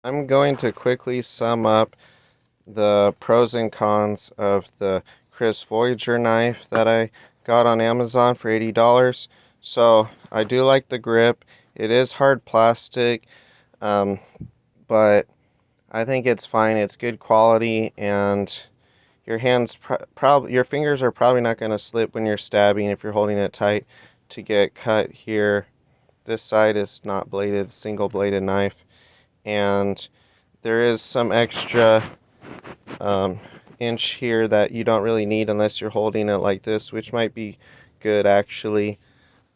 I'm going to quickly sum up the pros and cons of the Kris Voyager knife that I got on Amazon for $80. So I do like the grip. It is hard plastic, um, but I think it's fine. It's good quality, and your fingers are probably not going to slip when you're stabbing if you're holding it tight to get cut here. This side is not bladed, single bladed knife, and there is some extra um, inch here that you don't really need unless you're holding it like this, which might be good actually.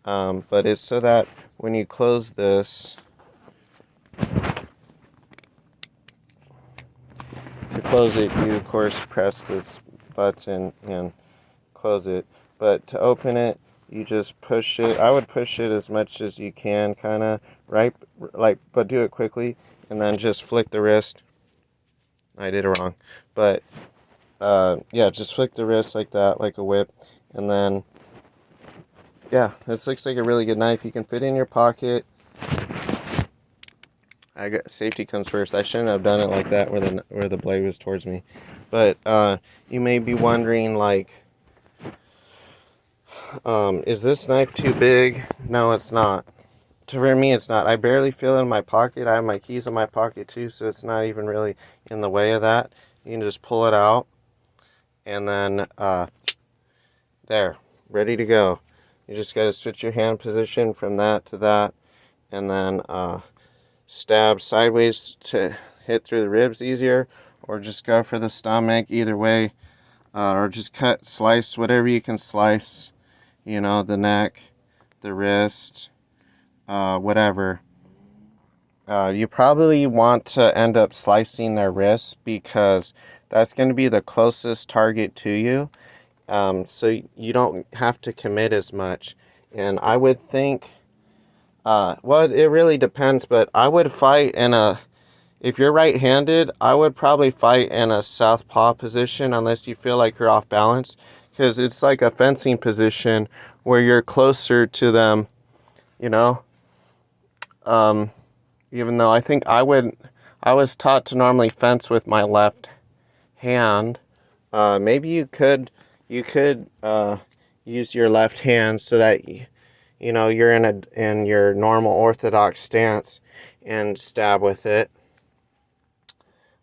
But it's so that when you close this, to close it, you of course press this button and close it. But to open it, you just push it. I would push it as much as you can, kind of right, like, but do it quickly, and then just flick the wrist. I did it wrong, but yeah, just flick the wrist like that, like a whip, and then yeah, this looks like a really good knife. You can fit in your pocket. I got safety comes first. I shouldn't have done it like that where the blade was towards me, but you may be wondering like, is this knife too big? No, it's not. For me, it's not. I barely feel it in my pocket. I have my keys in my pocket too, so it's not even really in the way of that. You can just pull it out, and then there, ready to go. You just got to switch your hand position from that to that, and then stab sideways to hit through the ribs easier, or just go for the stomach. Either way, or just slice whatever you can slice. You know, the neck, the wrist, whatever. You probably want to end up slicing their wrists because that's going to be the closest target to you. So you don't have to commit as much. And I would think, well, it really depends, but I would fight if you're right-handed, I would probably fight in a southpaw position unless you feel like you're off balance, because it's like a fencing position where you're closer to them, you know? Um, Even though I was taught to normally fence with my left hand. Maybe you could use your left hand so that you know you're in your normal orthodox stance and stab with it.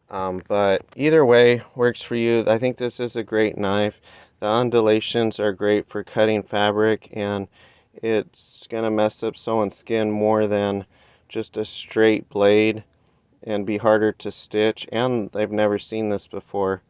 But either way works for you. I think this is a great knife. The undulations are great for cutting fabric, and it's gonna mess up someone's skin more than just a straight blade and be harder to stitch, and they've never seen this before.